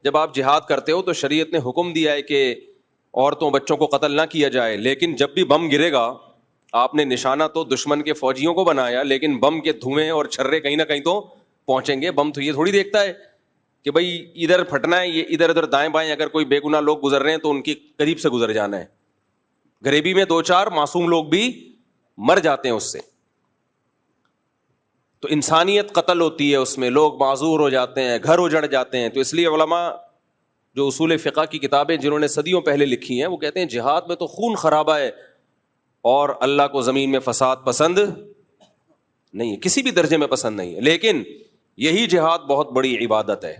جب آپ جہاد کرتے ہو تو شریعت نے حکم دیا ہے کہ عورتوں بچوں کو قتل نہ کیا جائے، لیکن جب بھی بم گرے گا آپ نے نشانہ تو دشمن کے فوجیوں کو بنایا، لیکن بم کے دھوئیں اور چھرے کہیں نہ کہیں تو پہنچیں گے. بم تو یہ تھوڑی دیکھتا ہے کہ بھائی ادھر پھٹنا ہے، یہ ادھر ادھر دائیں بائیں اگر کوئی بے گناہ لوگ گزر رہے ہیں تو ان کی قریب سے گزر جانا ہے. غریبی میں 2-4 معصوم لوگ بھی مر جاتے ہیں اس سے. تو انسانیت قتل ہوتی ہے، اس میں لوگ معذور ہو جاتے ہیں، گھر اجڑ جاتے ہیں. تو اس لیے علماء جو اصول فقہ کی کتابیں جنہوں نے صدیوں پہلے لکھی ہیں وہ کہتے ہیں جہاد میں تو خون خرابہ ہے اور اللہ کو زمین میں فساد پسند نہیں ہے، کسی بھی درجے میں پسند نہیں ہے. لیکن یہی جہاد بہت بڑی عبادت ہے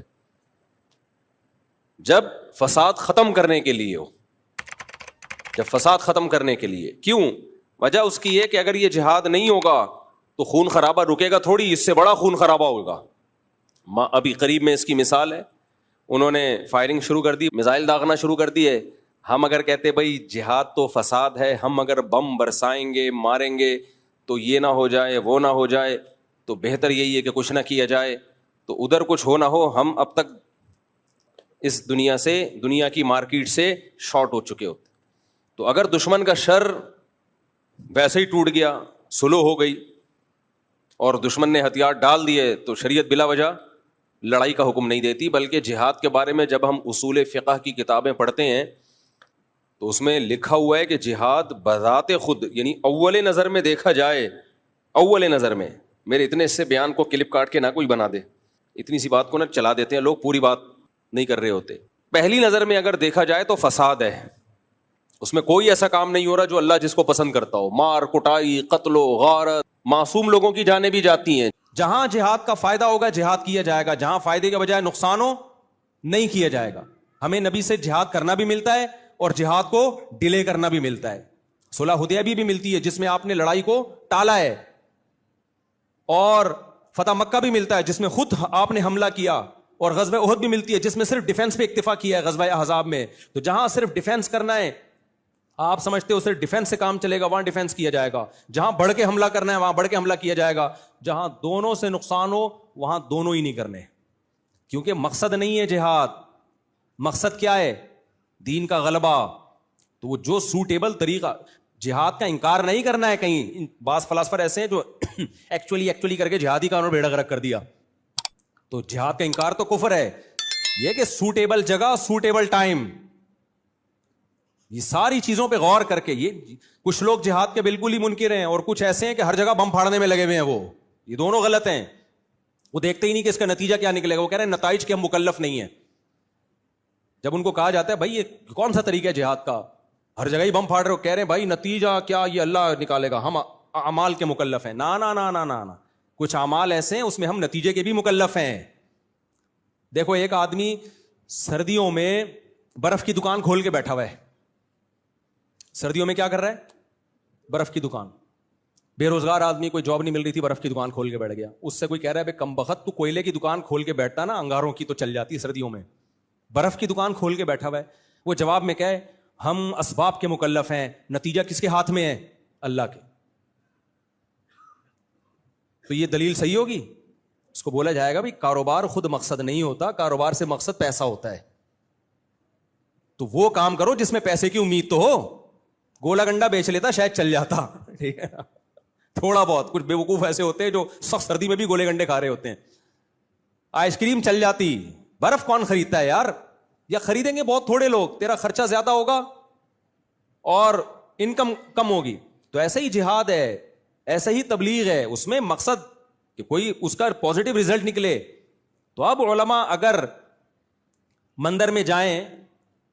جب فساد ختم کرنے کے لیے ہو، جب فساد ختم کرنے کے لیے. کیوں؟ وجہ اس کی ہے کہ اگر یہ جہاد نہیں ہوگا تو خون خرابہ رکے گا تھوڑی، اس سے بڑا خون خرابہ ہوگا. ابھی قریب میں اس کی مثال ہے، انہوں نے فائرنگ شروع کر دی، میزائل داغنا شروع کر دیے. ہم اگر کہتے بھائی جہاد تو فساد ہے، ہم اگر بم برسائیں گے ماریں گے تو یہ نہ ہو جائے وہ نہ ہو جائے، تو بہتر یہی ہے کہ کچھ نہ کیا جائے. تو ادھر کچھ ہو نہ ہو، ہم اب تک اس دنیا کی مارکیٹ سے شارٹ ہو چکے ہوتے. تو اگر دشمن کا شر ویسے ہی ٹوٹ گیا، سلو ہو گئی اور دشمن نے ہتھیار ڈال دیے، تو شریعت بلا وجہ لڑائی کا حکم نہیں دیتی. بلکہ جہاد کے بارے میں جب ہم اصول فقہ کی کتابیں پڑھتے ہیں تو اس میں لکھا ہوا ہے کہ جہاد بذات خود، یعنی اول نظر میں دیکھا جائے، اول نظر میں، میرے اتنے اس سے بیان کو کلپ کاٹ کے نہ کوئی بنا دے، اتنی سی بات کو نہ چلا دیتے ہیں لوگ، پوری بات نہیں کر رہے ہوتے. پہلی نظر میں اگر دیکھا جائے تو فساد ہے، اس میں کوئی ایسا کام نہیں ہو رہا جو اللہ جس کو پسند کرتا ہو. مار کٹائی، قتل و غارت، معصوم لوگوں کی جانیں بھی جاتی ہیں. جہاں جہاد کا فائدہ ہوگا جہاد کیا جائے گا، جہاں فائدے کے بجائے نقصان ہو نہیں کیا جائے گا. ہمیں نبی سے جہاد کرنا بھی ملتا ہے اور جہاد کو ڈیلے کرنا بھی ملتا ہے. صلح حدیبیہ بھی ملتی ہے جس میں آپ نے لڑائی کو ٹالا ہے، اور فتح مکہ بھی ملتا ہے جس میں خود آپ نے حملہ کیا، اور غزوہ احد بھی ملتی ہے جس میں صرف ڈیفنس پہ اکتفا کیا ہے غزوہ احزاب میں. تو جہاں صرف ڈیفنس کرنا ہے، آپ سمجھتے ہو صرف ڈیفنس سے کام چلے گا، وہاں ڈیفنس کیا جائے گا. جہاں بڑھ کے حملہ کرنا ہے وہاں بڑھ کے حملہ کیا جائے گا. جہاں دونوں سے نقصان ہو وہاں دونوں ہی نہیں کرنے، کیونکہ مقصد نہیں ہے جہاد. مقصد کیا ہے؟ دین کا غلبہ. تو وہ جو سوٹیبل طریقہ، جہاد کا انکار نہیں کرنا ہے. کہیں بعض فلاسفر ایسے ہیں جو ایکچولی کر کے جہادی کا انہوں نے بیڑا غرق کر دیا. تو جہاد کا انکار تو کفر ہے. یہ کہ سوٹیبل جگہ، سوٹیبل ٹائم، یہ ساری چیزوں پہ غور کر کے. یہ کچھ لوگ جہاد کے بالکل ہی منکر ہیں اور کچھ ایسے ہیں کہ ہر جگہ بم پھاڑنے میں لگے ہوئے ہیں. وہ یہ دونوں غلط ہیں. وہ دیکھتے ہی نہیں کہ اس کا نتیجہ کیا نکلے گا. وہ کہہ رہے ہیں نتائج کے ہم مکلف نہیں ہیں. جب ان کو کہا جاتا ہے بھائی یہ کون سا طریقہ ہے جہاد کا، ہر جگہ ہی بم پھاڑ رہے ہو، کہہ رہے ہیں بھائی نتیجہ کیا یہ اللہ نکالے گا، ہم اعمال کے مکلف ہیں. نا نا نا نا نا نا، کچھ اعمال ایسے ہیں اس میں ہم نتیجے کے بھی مکلف ہیں. دیکھو ایک آدمی سردیوں میں برف کی دکان کھول کے بیٹھا ہوا ہے. سردیوں میں کیا کر رہا ہے؟ برف کی دکان. بے روزگار آدمی، کوئی جاب نہیں مل رہی تھی، برف کی دکان کھول کے بیٹھ گیا. اس سے کوئی کہہ رہا ہے بے کم بخت، تو کوئلے کی دکان کھول کے بیٹھتا نا، انگاروں کی تو چل جاتی سردیوں میں، برف کی دکان کھول کے بیٹھا ہوا ہے. وہ جواب میں کہے ہم اسباب کے مکلف ہیں، نتیجہ کس کے ہاتھ میں ہے؟ اللہ کے. تو یہ دلیل صحیح ہوگی؟ اس کو بولا جائے گا بھائی کاروبار خود مقصد نہیں ہوتا، کاروبار سے مقصد پیسہ ہوتا ہے. تو وہ کام کرو جس میں پیسے کی امید تو ہو. گولا گنڈا بیچ لیتا شاید چل جاتا، ٹھیک ہے، تھوڑا بہت. کچھ بیوقوف ایسے ہوتے ہیں جو سخت سردی میں بھی گولے گنڈے کھا رہے ہوتے ہیں. آئس کریم چل جاتی، برف کون خریدتا ہے یار؟ یا خریدیں گے بہت تھوڑے لوگ، تیرا خرچہ زیادہ ہوگا اور انکم کم ہوگی. تو ایسا ہی جہاد ہے، ایسا ہی تبلیغ ہے، اس میں مقصد کہ کوئی اس کا پازیٹیو ریزلٹ نکلے. تو اب علماء اگر مندر میں جائیں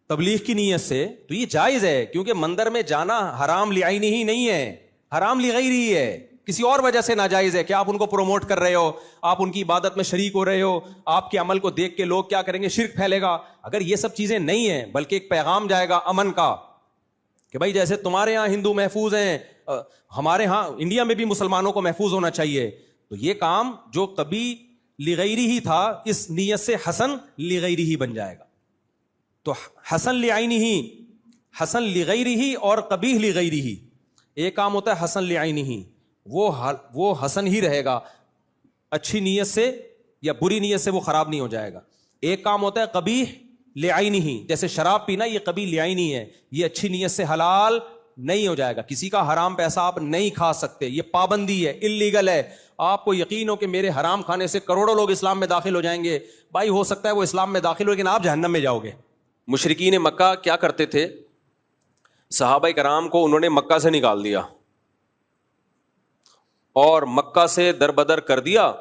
تبلیغ کی نیت سے تو یہ جائز ہے، کیونکہ مندر میں جانا حرام لعینہ ہی نہیں ہے، حرام لغیرہ ہی ہے، کسی اور وجہ سے ناجائز ہے کہ آپ ان کو پروموٹ کر رہے ہو، آپ ان کی عبادت میں شریک ہو رہے ہو، آپ کے عمل کو دیکھ کے لوگ کیا کریں گے، شرک پھیلے گا. اگر یہ سب چیزیں نہیں ہیں بلکہ ایک پیغام جائے گا امن کا کہ بھائی جیسے تمہارے ہاں ہندو محفوظ ہیں، ہمارے ہاں انڈیا میں بھی مسلمانوں کو محفوظ ہونا چاہیے. تو یہ کام جو کبھی لغیرہ ہی تھا اس نیت سے حسن لغیرہ ہی بن جائے گا. تو حسن لعینہ ہی، حسن لغیرہ ہی اور قبیح لغیرہ ہی. ایک کام ہوتا ہے حسن لعینہ ہی، وہ حسن ہی رہے گا، اچھی نیت سے یا بری نیت سے وہ خراب نہیں ہو جائے گا. ایک کام ہوتا ہے قبیح لعینہ، جیسے شراب پینا، یہ قبیح لعینی ہے، یہ اچھی نیت سے حلال نہیں ہو جائے گا. کسی کا حرام پیسہ آپ نہیں کھا سکتے، یہ پابندی ہے، اللیگل ہے. آپ کو یقین ہو کہ میرے حرام کھانے سے کروڑوں لوگ اسلام میں داخل ہو جائیں گے، بھائی ہو سکتا ہے وہ اسلام میں داخل ہو لیکن آپ جہنم میں جاؤ گے. مشرکین مکہ کیا کرتے تھے؟ صحابہ کرام کو انہوں نے مکہ سے نکال دیا اور مکہ سے دربدر کر دیا.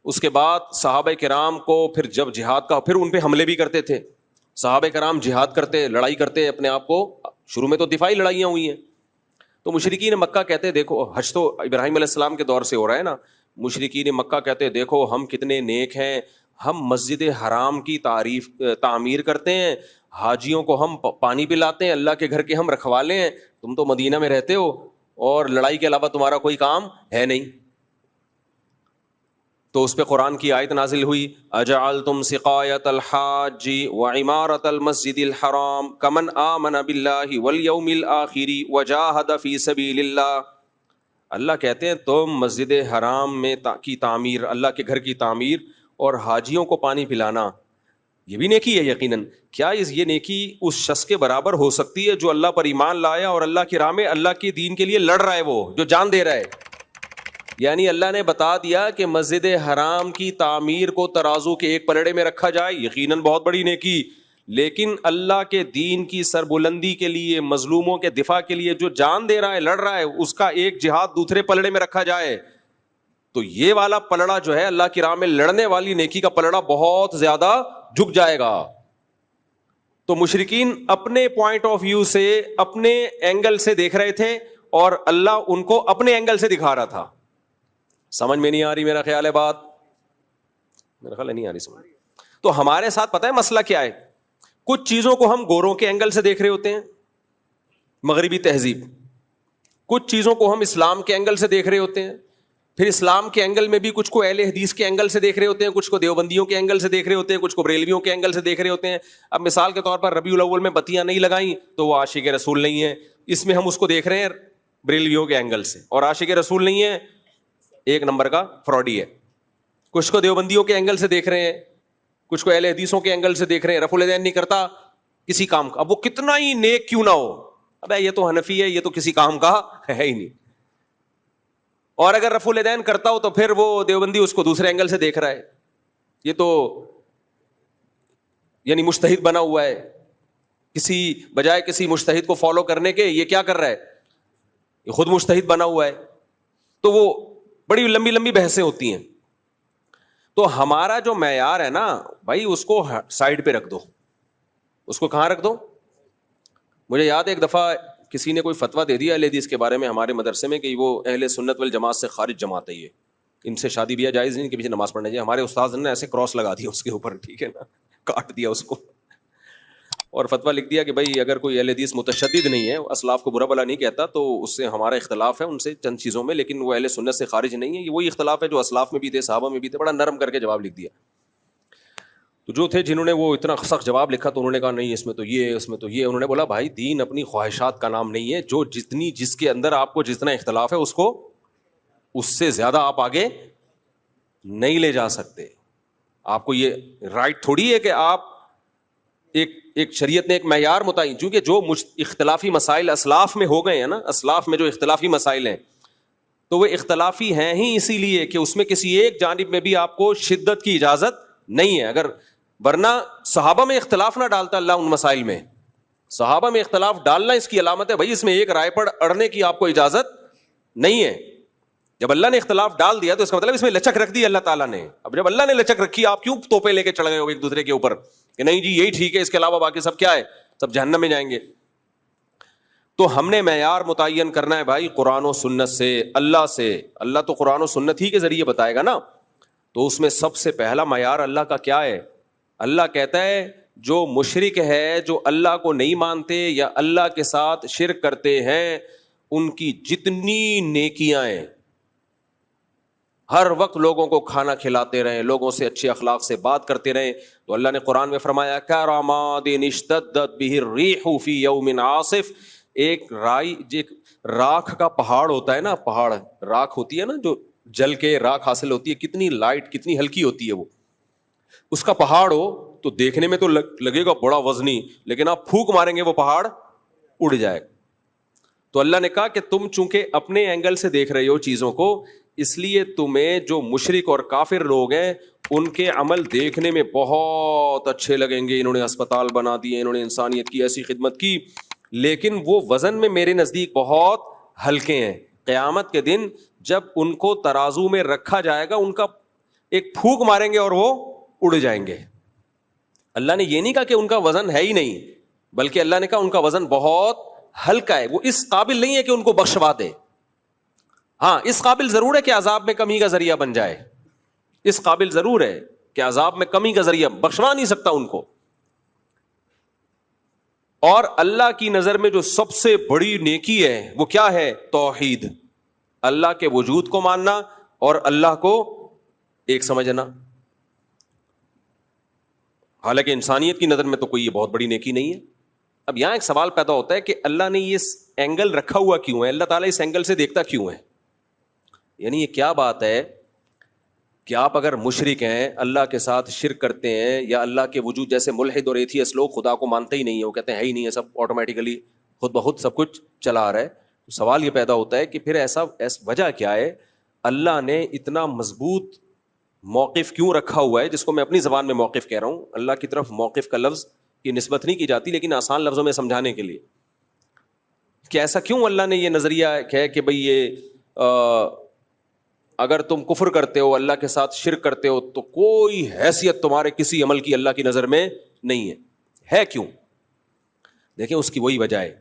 اس کے بعد صحابہ کرام کو پھر جب جہاد کا، پھر ان پہ حملے بھی کرتے تھے. صحابہ کرام جہاد کرتے، لڑائی کرتے اپنے آپ کو، شروع میں تو دفاعی لڑائیاں ہوئی ہیں. تو مشرکین مکہ کہتے دیکھو، حج تو ابراہیم علیہ السلام کے دور سے ہو رہا ہے نا. مشرکین مکہ کہتے دیکھو ہم کتنے نیک ہیں، ہم مسجد حرام کی تعمیر کرتے ہیں، حاجیوں کو ہم پانی پلاتے ہیں، اللہ کے گھر کے ہم رکھوالے ہیں، تم تو مدینہ میں رہتے ہو اور لڑائی کے علاوہ تمہارا کوئی کام ہے نہیں. تو اس پہ قرآن کی آیت نازل ہوئی، اجعلتم سقایۃ الحاج وعمارۃ المسجد الحرام کمن آمن باللہ والیوم الآخر وجاہد فی سبیل اللہ. اللہ کہتے ہیں تم مسجد حرام میں کی تعمیر، اللہ کے گھر کی تعمیر اور حاجیوں کو پانی پلانا، یہ بھی نیکی ہے یقیناً. کیا یہ نیکی اس شخص کے برابر ہو سکتی ہے جو اللہ پر ایمان لایا اور اللہ کی راہ میں اللہ کے دین کے لیے لڑ رہا ہے، وہ جو جان دے رہا ہے؟ یعنی اللہ نے بتا دیا کہ مسجد حرام کی تعمیر کو ترازو کے ایک پلڑے میں رکھا جائے، یقیناً بہت بڑی نیکی. لیکن اللہ کے دین کی سربلندی کے لیے، مظلوموں کے دفاع کے لیے جو جان دے رہا ہے، لڑ رہا ہے، اس کا ایک جہاد دوسرے پلڑے میں رکھا جائے، تو یہ والا پلڑا جو ہے اللہ کی راہ میں لڑنے والی نیکی کا پلڑا بہت زیادہ جھک جائے گا. تو مشرکین اپنے پوائنٹ آف ویو سے، اپنے اینگل سے دیکھ رہے تھے اور اللہ ان کو اپنے اینگل سے دکھا رہا تھا. سمجھ میں نہیں آ رہی میرا خیال ہے بات؟ میرا خیال ہے نہیں آ رہی سمجھ. تو ہمارے ساتھ پتہ ہے مسئلہ کیا ہے؟ کچھ چیزوں کو ہم گوروں کے اینگل سے دیکھ رہے ہوتے ہیں، مغربی تہذیب. کچھ چیزوں کو ہم اسلام کے اینگل سے دیکھ رہے ہوتے ہیں، پھر اسلام کے اینگل میں بھی کچھ کو اہل حدیث کے اینگل سے دیکھ رہے ہوتے ہیں، کچھ کو دیوبندیوں کے اینگل سے دیکھ رہے ہوتے ہیں، کچھ کو بریلویوں کے اینگل سے دیکھ رہے ہوتے ہیں. اب مثال کے طور پر ربیع الاول میں بتیاں نہیں لگائیں تو وہ عاشق رسول نہیں ہے، اس میں ہم اس کو دیکھ رہے ہیں بریلویوں کے اینگل سے، اور عاشق رسول نہیں ہے، ایک نمبر کا فراڈی ہے. کچھ کو دیوبندیوں کے اینگل سے دیکھ رہے ہیں، کچھ کو اہل حدیثوں کے اینگل سے دیکھ رہے ہیں، رفع الیدین نہیں کرتا کسی کام کا، اب وہ کتنا ہی نیک کیوں نہ ہو، ابے یہ تو حنفی ہے، یہ تو کسی کام کا ہے ہی نہیں. اور اگر رفع الیدین کرتا ہو تو پھر وہ دیوبندی اس کو دوسرے اینگل سے دیکھ رہا ہے، یہ تو یعنی مجتہد بنا ہوا ہے، کسی بجائے کسی مجتہد کو فالو کرنے کے یہ کیا کر رہا ہے، یہ خود مجتہد بنا ہوا ہے. تو وہ بڑی لمبی لمبی بحثیں ہوتی ہیں. تو ہمارا جو معیار ہے نا بھائی، اس کو سائڈ پہ رکھ دو. اس کو کہاں رکھ دو؟ مجھے یاد ہے ایک دفعہ کسی نے کوئی فتویٰ دے دیا اہل حدیث کے بارے میں ہمارے مدرسے میں کہ وہ اہل سنت والجماعت سے خارج جماعت ہے، یہ ان سے شادی بیاہ جائز نہیں، ان کے پیچھے نماز پڑھنا چاہیے. ہمارے استاذ نے ایسے کراس لگا دیا اس کے اوپر، ٹھیک ہے نا، کاٹ دیا اس کو اور فتویٰ لکھ دیا کہ بھائی اگر کوئی اہل حدیث متشدد نہیں ہے، اسلاف کو برا بلا نہیں کہتا، تو اس سے ہمارا اختلاف ہے ان سے چند چیزوں میں، لیکن وہ اہل سنت سے خارج نہیں ہے. یہ وہی اختلاف ہے جو اسلاف میں بھی تھے، صحابہ میں بھی تھے. بڑا نرم کر کے جواب لکھ دیا. تو جو تھے جنہوں نے وہ اتنا سخت جواب لکھا تو انہوں نے کہا نہیں اس میں تو یہ، اس میں تو یہ. انہوں نے بولا بھائی دین اپنی خواہشات کا نام نہیں ہے، جو جس کے اندر آپ کو جتنا اختلاف ہے اس کو اس سے زیادہ آپ آگے نہیں لے جا سکتے. آپ کو یہ رائٹ تھوڑی ہے کہ آپ ایک شریعت نے ایک معیار متعین، چونکہ جو اختلافی مسائل اسلاف میں ہو گئے ہیں نا، اسلاف میں جو اختلافی مسائل ہیں تو وہ اختلافی ہیں ہی اسی لیے کہ اس میں کسی ایک جانب میں بھی آپ کو شدت کی اجازت نہیں ہے. اگر ورنہ صحابہ میں اختلاف نہ ڈالتا اللہ ان مسائل میں. صحابہ میں اختلاف ڈالنا اس کی علامت ہے بھائی اس میں ایک رائے پر اڑنے کی آپ کو اجازت نہیں ہے. جب اللہ نے اختلاف ڈال دیا تو اس کا مطلب اس میں لچک رکھ دی اللہ تعالیٰ نے. اب جب اللہ نے لچک رکھی آپ کیوں توپے لے کے چڑھ گئے ہو ایک دوسرے کے اوپر کہ نہیں جی یہی ٹھیک ہے، اس کے علاوہ باقی سب کیا ہے، سب جہنم میں جائیں گے. تو ہم نے معیار متعین کرنا ہے بھائی قرآن و سنت سے، اللہ سے. اللہ تو قرآن و سنت ہی کے ذریعے بتائے گا نا. تو اس میں سب سے پہلا معیار اللہ کا کیا ہے؟ اللہ کہتا ہے جو مشرک ہے، جو اللہ کو نہیں مانتے یا اللہ کے ساتھ شرک کرتے ہیں، ان کی جتنی نیکیاں ہیں، ہر وقت لوگوں کو کھانا کھلاتے رہیں، لوگوں سے اچھے اخلاق سے بات کرتے رہیں. تو اللہ نے قرآن میں فرمایا کراماد اشتدت بہ الریح فی یوم عاصف. ایک راکھ کا پہاڑ ہوتا ہے نا، پہاڑ راکھ ہوتی ہے نا جو جل کے راکھ حاصل ہوتی ہے، کتنی لائٹ کتنی ہلکی ہوتی ہے وہ. اس کا پہاڑ ہو تو دیکھنے میں تو لگے گا بڑا وزنی, لیکن آپ پھونک ماریں گے وہ پہاڑ اڑ جائے گا. تو اللہ نے کہا کہ تم چونکہ اپنے اینگل سے دیکھ رہے ہو چیزوں کو, اس لیے تمہیں جو مشرک اور کافر لوگ ہیں ان کے عمل دیکھنے میں بہت اچھے لگیں گے, انہوں نے ہسپتال بنا دیے, انہوں نے انسانیت کی ایسی خدمت کی, لیکن وہ وزن میں میرے نزدیک بہت ہلکے ہیں. قیامت کے دن جب ان کو ترازو میں رکھا جائے گا, ان کا ایک پھونک ماریں گے اور وہ اڑ جائیں گے. اللہ نے یہ نہیں کہا کہ ان کا وزن ہے ہی نہیں, بلکہ اللہ نے کہا ان کا وزن بہت ہلکا ہے, وہ اس قابل نہیں ہے کہ ان کو بخشوا دے. ہاں اس قابل ضرور ہے کہ عذاب میں کمی کا ذریعہ بن جائے, اس قابل ضرور ہے کہ عذاب میں کمی کا ذریعہ, بخشوا نہیں سکتا ان کو. اور اللہ کی نظر میں جو سب سے بڑی نیکی ہے وہ کیا ہے؟ توحید, اللہ کے وجود کو ماننا اور اللہ کو ایک سمجھنا. حالانکہ انسانیت کی نظر میں تو کوئی یہ بہت بڑی نیکی نہیں ہے. اب یہاں ایک سوال پیدا ہوتا ہے کہ اللہ نے یہ اینگل رکھا ہوا کیوں ہے, اللہ تعالیٰ اس اینگل سے دیکھتا کیوں ہے؟ یعنی یہ کیا بات ہے کہ آپ اگر مشرک ہیں, اللہ کے ساتھ شرک کرتے ہیں, یا اللہ کے وجود جیسے ملحد اور ایتھیسٹ لوگ خدا کو مانتے ہی نہیں ہیں, وہ کہتے ہیں ہی نہیں ہے, سب آٹومیٹیکلی خود بخود سب کچھ چلا آ رہا ہے. تو سوال یہ پیدا ہوتا ہے کہ پھر ایسا وجہ کیا ہے, اللہ نے اتنا مضبوط موقف کیوں رکھا ہوا ہے, جس کو میں اپنی زبان میں موقف کہہ رہا ہوں. اللہ کی طرف موقف کا لفظ کی نسبت نہیں کی جاتی, لیکن آسان لفظوں میں سمجھانے کے لیے کہ ایسا کیوں اللہ نے یہ نظریہ ہے کہ بھئی یہ اگر تم کفر کرتے ہو, اللہ کے ساتھ شرک کرتے ہو, تو کوئی حیثیت تمہارے کسی عمل کی اللہ کی نظر میں نہیں ہے. کیوں؟ دیکھیں اس کی وہی وجہ ہے